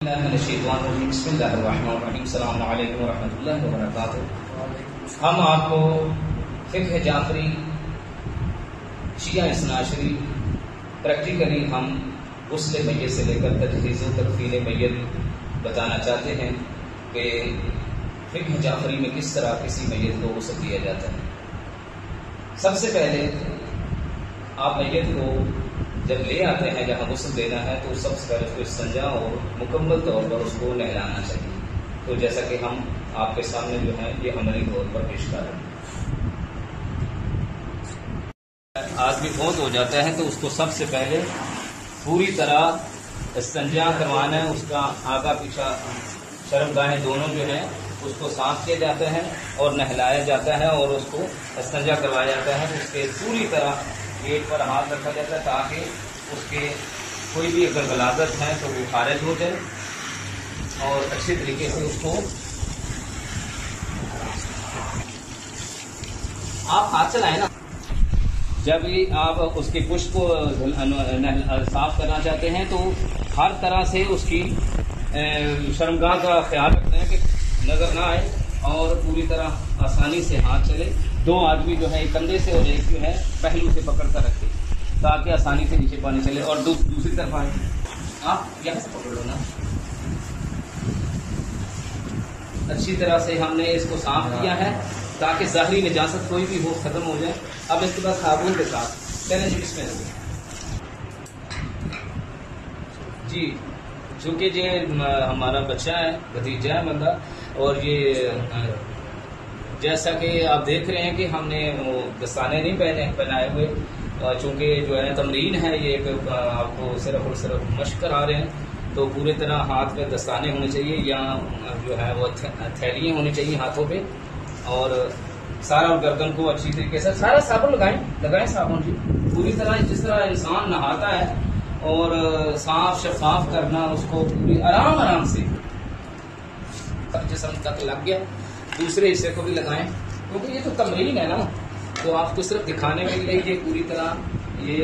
بسم اللہ الرحمن الرحیم. السلام علیکم ورحمۃ اللہ وبرکاتہ. ہم آپ کو فقہ جعفری شیعہ اثناعشری پریکٹیکلی ہم غسل میت سے لے کر تجہیز و تکفین میت بتانا چاہتے ہیں کہ فقہ جعفری میں کس طرح کسی میت کو غسل دیا جاتا ہے. سب سے پہلے آپ میت کو جب لے آتے ہیں جہاں غسل دینا ہے تو سب سے پہلے اس کو استنجا اور مکمل طور پر اس کو نہلانا چاہیے. تو جیسا کہ ہم آپ کے سامنے جو ہے یہ عملی طور پر پیش کر رہے ہیں. آدمی فوت ہو جاتا ہے تو اس کو سب سے پہلے پوری طرح استنجا کروانا ہے. اس کا آگا پیچھا شرمگاہیں دونوں جو ہیں اس کو صاف کیا جاتا ہے اور نہلایا جاتا ہے اور اس کو استنجا کروایا جاتا ہے. اس کے پوری طرح پیٹ پر ہاتھ رکھا جاتا ہے تاکہ اس کے کوئی بھی اگر غلاظت ہے تو وہ خارج ہو جائے اور اچھے طریقے سے اس کو آپ ہاتھ چلائیں نا. جب آپ اس کی پشت کو صاف کرنا چاہتے ہیں تو ہر طرح سے اس کی شرمگاہ کا خیال رکھنا ہے کہ نظر نہ آئے اور پوری طرح آسانی سے ہاتھ چلے. دو آدمی جو ہے ایک کندھے سے اور ایک جو ہے پہلو سے پکڑ کر رکھے تاکہ آسانی سے نیچے پانی چلے اور دوسری طرف آئے. آپ یہاں سے پکڑ لو نا. اچھی طرح سے ہم نے اس کو صاف کیا ہے تاکہ ظاہری نجاست کوئی بھی ہو ختم ہو جائے. اب اس کے بعد صابن کے ساتھ چلیں جی اس میں جی چونکہ یہ ہمارا بچہ ہے بھتیجا ہے بندہ اور یہ جیسا کہ آپ دیکھ رہے ہیں کہ ہم نے وہ دستانے نہیں پہنائے ہوئے چونکہ جو ہے تمرین ہے یہ آپ کو صرف اور صرف مشق کرا رہے ہیں. تو پورے طرح ہاتھ پہ دستانے ہونے چاہیے یا جو ہے وہ تھیلیاں ہونی چاہیے ہاتھوں پہ اور سارا گردن کو اچھی طریقے سے سارا صابن لگائیں صابن جی پوری طرح جس طرح انسان نہاتا ہے اور صاف شفاف کرنا اس کو پوری آرام سے جسم تک لگ گیا دوسرے حصے کو بھی لگائیں کیونکہ یہ تو تمرین ہے نا. تو آپ کو صرف دکھانے کے لیے یہ پوری طرح یہ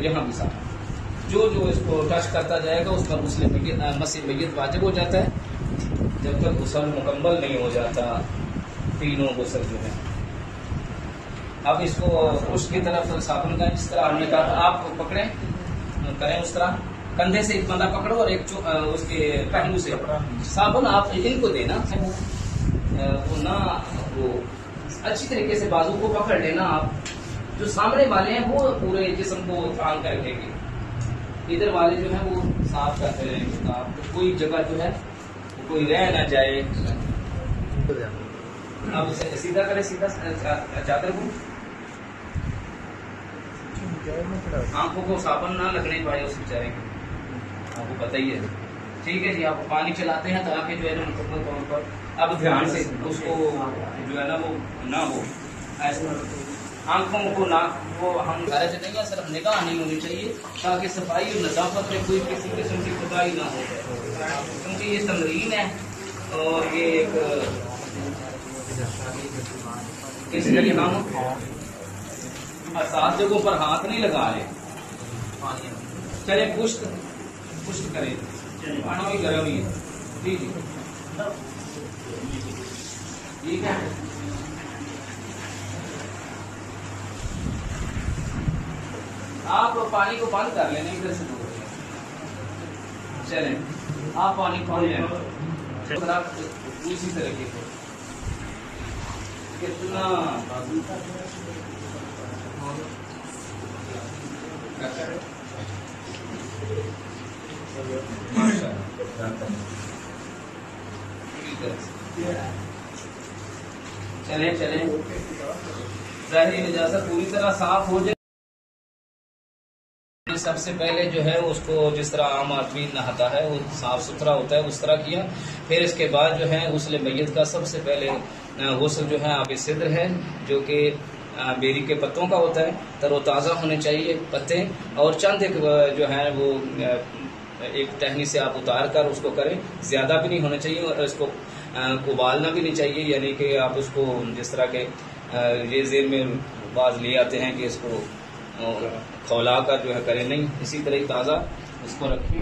یہاں بھی صاف جو اس کو ٹچ کرتا جائے گا اس پر مسح میت واجب ہو جاتا ہے جب تک غسل مکمل نہیں ہو جاتا تینوں غسل جو ہے. اب اس کو اس کی طرف صابن کا جس طرح ہم نے کہا آپ کو پکڑیں کریں اس طرح کندھے سے ایک بندہ پکڑو اور ایک اس کے پہلو سے صابن آپ ان کو دینا وہ نہ وہ اچھی طریقے سے بازو کو پکڑ لینا. آپ جو سامنے والے ہیں وہ پورے جسم کو تھام کر دیں گے ادھر والے جو ہیں وہ صاف کرتے رہیں گے. آپ کوئی جگہ جو ہے کوئی رہ نہ جائے. اب اسے سیدھا کریں سیدھا چادر کو آنکھوں کو صابن نہ لگنے پائے اس بیچارے کو آپ کو پتہ ہی ہے. ٹھیک ہے جی آپ پانی چلاتے ہیں تاکہ جو ہے نا مکمل طور پر اب دھیان سے اس کو جو ہے نا وہ نہ ہو ایسے آنکھوں کو نہ وہ ہم غرض نہیں ہے صرف نگاہ نہیں ہونی چاہیے تاکہ صفائی اور نظافت میں کوئی کسی قسم کی کوتاہی نہ ہو کیونکہ یہ تمرین ہے اور یہ ایک اس لیے ہم سات جگہوں پر ہاتھ نہیں لگا رہے. چلے پشت کریں پانی بھی گرم ہی ہے. جی جی ٹھیک ہے. آپ پانی کو بند کر لیں ادھر سے دور چلیں آپ پانی کھول لیں اسی طریقے سے کتنا چلیں ظاہری نجاست پوری طرح صاف ہو جائے. سب سے پہلے جو ہے اس کو جس طرح عام آدمی نہاتا ہے وہ صاف ستھرا ہوتا ہے اس طرح کیا. پھر اس کے بعد جو ہے غسل میت کا سب سے پہلے غسل جو ہے آب صدر ہے جو کہ بیری کے پتوں کا ہوتا ہے. تر و تازہ ہونے چاہیے پتے اور چند ایک جو ہے وہ ایک ٹہنی سے آپ اتار کر اس کو کریں. زیادہ بھی نہیں ہونا چاہیے اور اس کو ابالنا بھی نہیں چاہیے یعنی کہ آپ اس کو جس طرح کے یہ ذیل میں بعض لے آتے ہیں کہ اس کو کھولا کر جو ہے کریں نہیں. اسی طرح تازہ اس کو رکھیں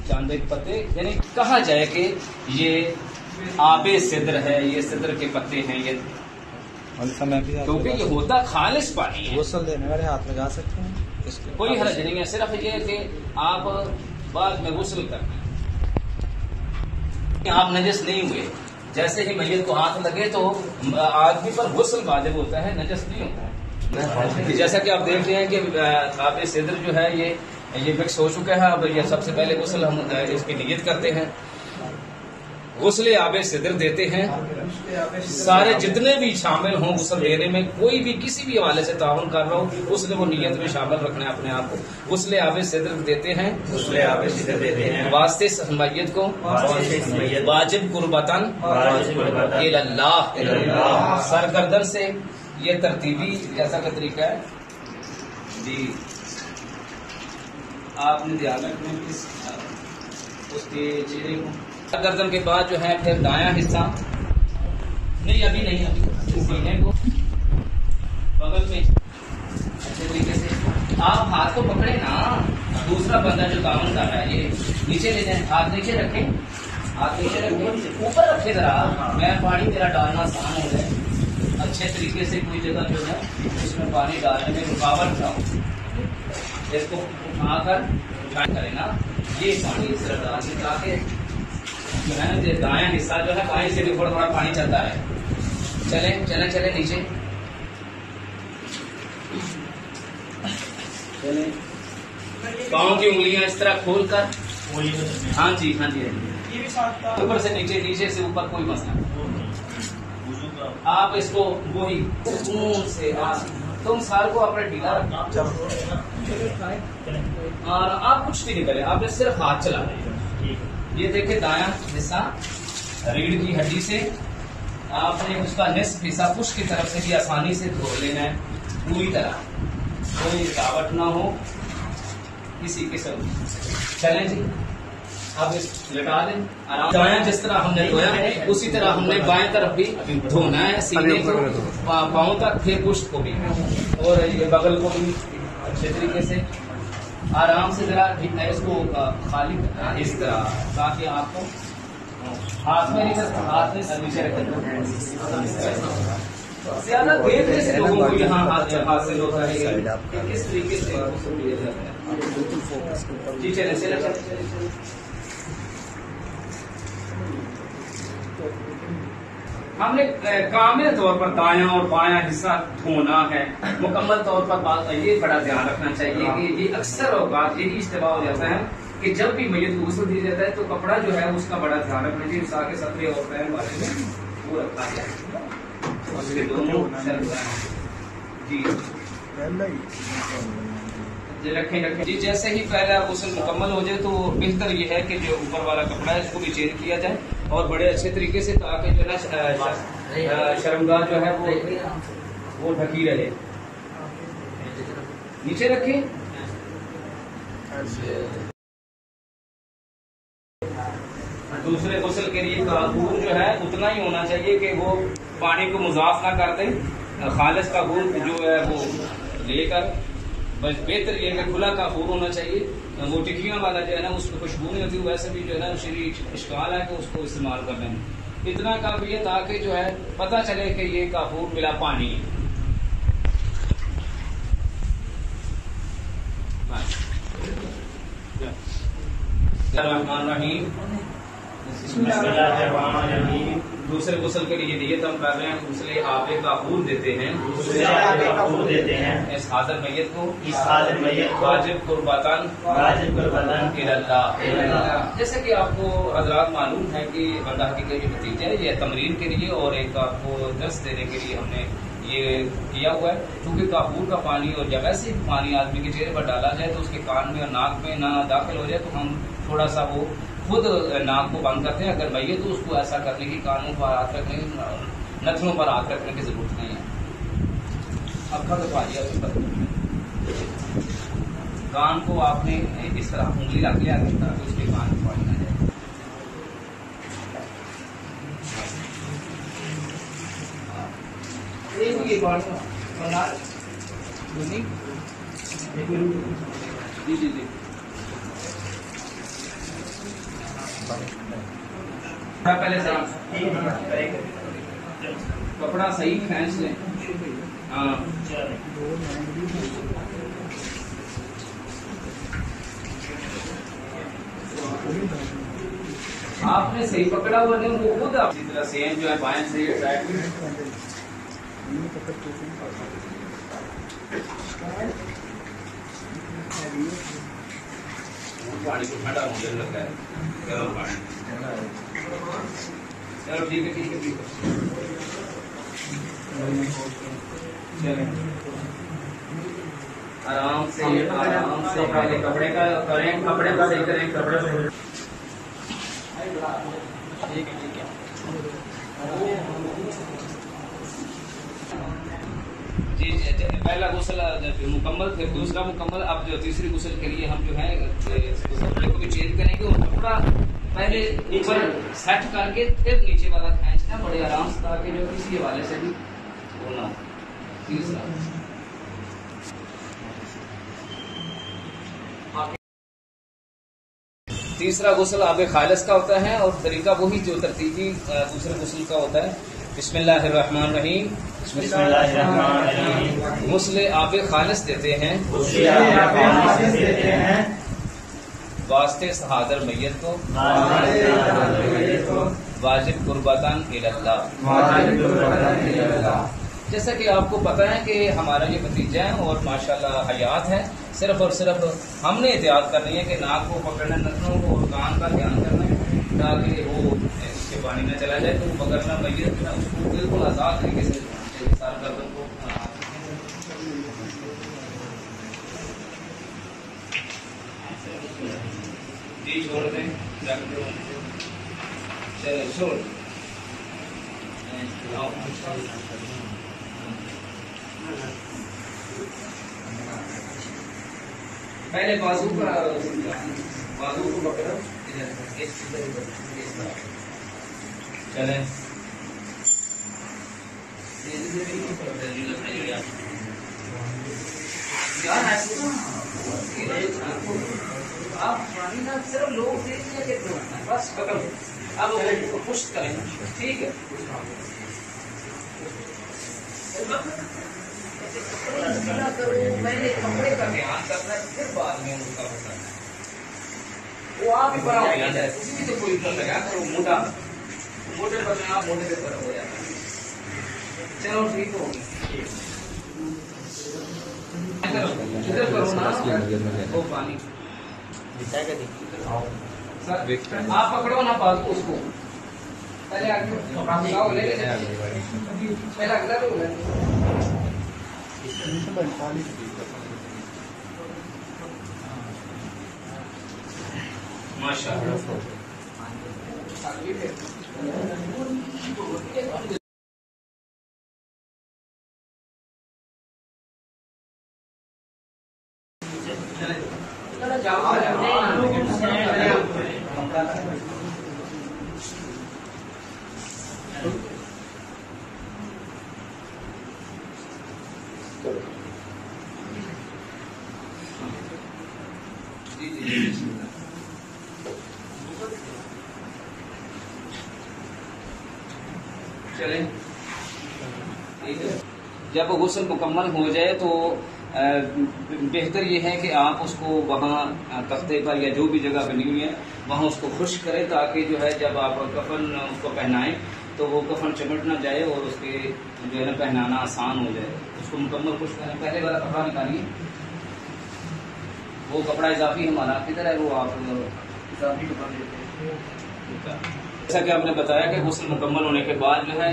چاندے کے پتے، یعنی کہا جائے کہ یہ آب سدر ہے، یہ سدر کے پتے ہیں، یہ کیونکہ یہ ہوتا خالص پانی ہے. غسل دینے والے ہاتھ لگا سکتے ہیں، اس کو کوئی حرج نہیں ہے، صرف یہ ہے کہ آپ بعد میں غسل کرنا، آپ نجس نہیں ہوئے. جیسے ہی میت کو ہاتھ لگے تو آدمی پر غسل واجب ہوتا ہے، نجس نہیں ہوتا ہے. جیسا کہ آپ دیکھ رہے ہیں کہ آب سدر جو ہے یہ مکس ہو چکا ہے. اب یہ سب سے پہلے غسل ہم اس کی نیت کرتے ہیں، غسل آب سدر دیتے ہیں. سارے جتنے بھی شامل ہوں غسل دینے میں، کوئی بھی کسی بھی حوالے سے تعاون کر رہا ہو، اس نے وہ نیت میں شامل رکھنا ہے اپنے آپ کو. غسل آب سدر دیتے ہیں، واسطے میت کو واجب قربتاً اللہ، سرگردن سے. یہ ترتیبی ایسا کا طریقہ ہے جی. آپ نے دھیان رکھنا اس کے چہرے کو. گردن کے بعد جو ہے پھر دایاں حصہ، نہیں ابھی نہیں، ابھی سینے کو بغل میں اچھے طریقے سے آپ ہاتھ کو پکڑے نا. دوسرا بندہ جو کام کر رہا ہے یہ نیچے لے جائیں، ہاتھ نیچے رکھیں، ہاتھ نیچے رکھیں، اوپر رکھے ذرا. میں پانی میرا ڈالنا آسان ہو جائے اچھے طریقے سے. کوئی جگہ جو ہے اس میں پانی ڈالنے میں رکاوٹ نہ ہو، اس کو اٹھا کر کرے نا. یہ پانی اس طرح ڈال کے تاکہ جو ہے نا دایاں حصہ جو ہے پانی سے بھی تھوڑا تھوڑا پانی چلتا ہے. چلیں چلیں چلیں نیچے چلیں. پاؤں کی انگلیاں اس طرح کھول کر، ہاں جی ہاں جی، اوپر سے نیچے، نیچے سے اوپر، کوئی مسئلہ نہیں. آپ اس کو وہی سکون سے تم سار کو اپنے ڈھیلا رکھنا اور آپ کچھ بھی نہیں کریں، آپ نے صرف ہاتھ چلا رہے ہیں. یہ دیکھیں دایاں حصہ ریڑھ کی ہڈی سے آپ نے اس کا نصف حصہ پشت کی طرف سے بھی آسانی سے دھو لینا ہے پوری طرح، کوئی رکاوٹ نہ ہو کسی قسم. چلیں جی اب اس لٹا دیں آرام. دایاں جس طرح ہم نے دھویا اسی طرح ہم نے بائیں طرف بھی دھونا ہے، سینے کو پاؤں تک، پھر پشت کو بھی اور یہ بغل کو بھی اچھے طریقے سے. آرام سے ذرا اس کو خالی کرنا اس طرح تاکہ آپ کو ہاتھ میں نہیں کرتا، ہاتھ میں نیچے رکھیں. زیادہ دیر سے لوگوں کو یہاں حاصل ہوتا ہے کہ کس طریقے سے لیا جاتا ہے. جی چلے چلے چلے. ہم نے کامل طور پر دایاں اور بایاں حصہ دھونا ہے مکمل طور پر. بات یہ بڑا دھیان رکھنا چاہیے کہ یہ اکثر اوقات یہی اشتباہ ہو جاتا ہے کہ جب بھی میت کو غسل دیا جاتا ہے تو کپڑا جو ہے اس کا بڑا دھیان رکھنا چاہیے. ساکے سطرے اور پیر والے میں وہ رکھا جائے اس کے دونوں جی رکھیں رکھیں. جی جیسے ہی پہلا غسل مکمل ہو جائے تو بہتر یہ ہے کہ جو اوپر والا کپڑا ہے اس کو بھی چینج کیا جائے اور بڑے اچھے طریقے سے تاکہ جو ہے شرمگاہ جو ہے وہ ڈھکی رہے. نیچے رکھیں. دوسرے غسل کے لیے کافور جو ہے اتنا ہی ہونا چاہیے کہ وہ پانی کو مضاف نہ کر دیں. خالص کافور جو ہے وہ لے کر، بس بہتر یہ کہ کھلا کافور ہونا چاہیے. وہ ٹکیاں والا جو ہے نا اس کو خوشبو نہیں ہوتی، ویسے بھی جو ہے نا شریع اشکال ہے کہ اس کو استعمال کر لیں. اتنا کافی ہے تاکہ جو ہے پتہ چلے کہ یہ کافور ملا پانی ہے. الرحمن الرحیم. دوسرے غسل کے لیے نیت ہم کر رہے ہیں. دوسرے آب کافور دیتے ہیں اس حاضر میت کو واجب قربتاً اللہ. جیسے کہ آپ کو حضرات معلوم ہے کہ بندہ حقیقت کی نتیجہ ہے، یہ تمرین کے لیے اور ایک آپ کو درس دینے کے لیے ہم نے یہ کیا ہوا ہے. کیونکہ کافور کا پانی اور جب ایسے پانی آدمی کے چہرے پر ڈالا جائے تو اس کے کان میں اور ناک میں نہ داخل ہو جائے تو ہم تھوڑا سا وہ خود ناک کو بند کرتے ہیں. اگر میت تو اس کو ایسا کرنے کی، کانوں پر ہاتھ رکھنے کی، نتنوں پر ہاتھ رکھنے کی ضرورت نہیں ہے. اب کا تو کان کو آپ نے اس طرح انگلی رکھ لیا تاکہ اس کے کان کو پانی نہ جائے. جی جی جی پہلے صحیح کپڑا صحیح کھینچ لیں. ہاں آپ نے صحیح پکڑا ہوا نہیں, وہ خود اسی طرح سیم جو ہے بائیں سے پانی کو ٹھنڈا مجھے لگتا ہے گرم پانی. چلو ٹھیک ہے ٹھیک ہے ٹھیک ہے. آرام سے پہلے کپڑے کا کریں, کپڑے کا صحیح کریں, کپڑے سے ٹھیک ہے ٹھیک ہے. جی پہلا غسل مکمل, پھر دوسرا مکمل. اب جو تیسری غسل کے لیے ہم جو ہے کپڑے کو بھی چینج کریں گے, اور کپڑا پہلے اوپر سیٹ کر کے پھر نیچے والا کھینچنا بڑے آرام سے, تاکہ جو کسی حوالے سے بھی ہونا. تیسرا غسل آب خالص کا ہوتا ہے, اور طریقہ وہی جو ترتیبی دوسرے غسل کا ہوتا ہے. بسم اللہ الرحمن الرحیم. بسم اللہ الرحمن الرحیم. غسل آب خالص دیتے ہیں واسطے سہادر میت کو, واجب قربتاً اللہ. جیسا کہ آپ کو پتہ ہے کہ ہمارا یہ بھتیجا ہے اور ماشاءاللہ حیات ہے. صرف اور صرف ہم نے احتیاط کرنی ہے کہ ناک کو پکڑنا, نتنوں کو اور کان کا دھیان کرنا ہے, تاکہ وہ اس کے پانی نہ چلا جائے. تو پکڑنا میت ہے اس کو بالکل آزاد طریقے سے سار گردن کو جی چھوڑ دیں, چلے چھوڑ. پہلے بازو کو پکڑو, چلیں آپ صرف لوگ بس پکڑو. اب پش کریں, ٹھیک ہے. پہلے کپڑے کا دھیان کرنا, پھر بعد میں اس کا ہوتا ہے. وہ آپ ہی بڑا ہو جاتا ہے, کسی بھی تو کوئی لگا کرو موٹا, موٹے پر آپ موٹے پہ فرق ہو جاتا ہے. چلو ٹھیک ہو وہ پانی آپ پکڑو نا پاس اس کو. پہلے اگلا تو ماشاء اللہ. چلیں جب غسل مکمل ہو جائے تو بہتر یہ ہے کہ آپ اس کو وہاں تختے پر یا جو بھی جگہ بنی ہوئی ہے وہاں اس کو خشک کریں، تاکہ جو ہے جب آپ کفن اس کو پہنائیں تو وہ کفن چمٹ نہ جائے اور اس کے جو ہے نا پہنانا آسان ہو جائے. اس کو مکمل خشک کریں. پہلے والا کپڑا نکالیے، وہ کپڑا اضافی ہمارا کدھر ہے، وہ آپ اضافی کپڑا دیتے ہیں. جیسا کہ آپ نے بتایا کہ غسل مکمل ہونے کے بعد جو ہے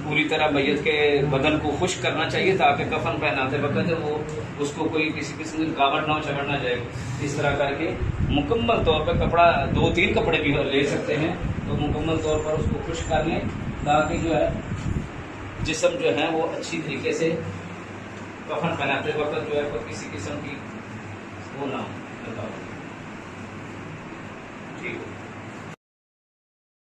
پوری طرح میت کے بدن کو خشک کرنا چاہیے، تاکہ کفن پہناتے وقت وہ اس کو کوئی کسی قسم کی رکاوٹ نہ ہو، چمٹ نہ جائے. اس طرح کر کے مکمل طور پر کپڑا 2-3 کپڑے بھی لے سکتے ہیں، تو مکمل طور پر اس کو خشک کر لیں، تاکہ جو ہے جسم جو ہے وہ اچھی طریقے سے کفن پہناتے وقت جو ہے کوئی کسی قسم کی وہ نہ ہو. ٹھیک ہے.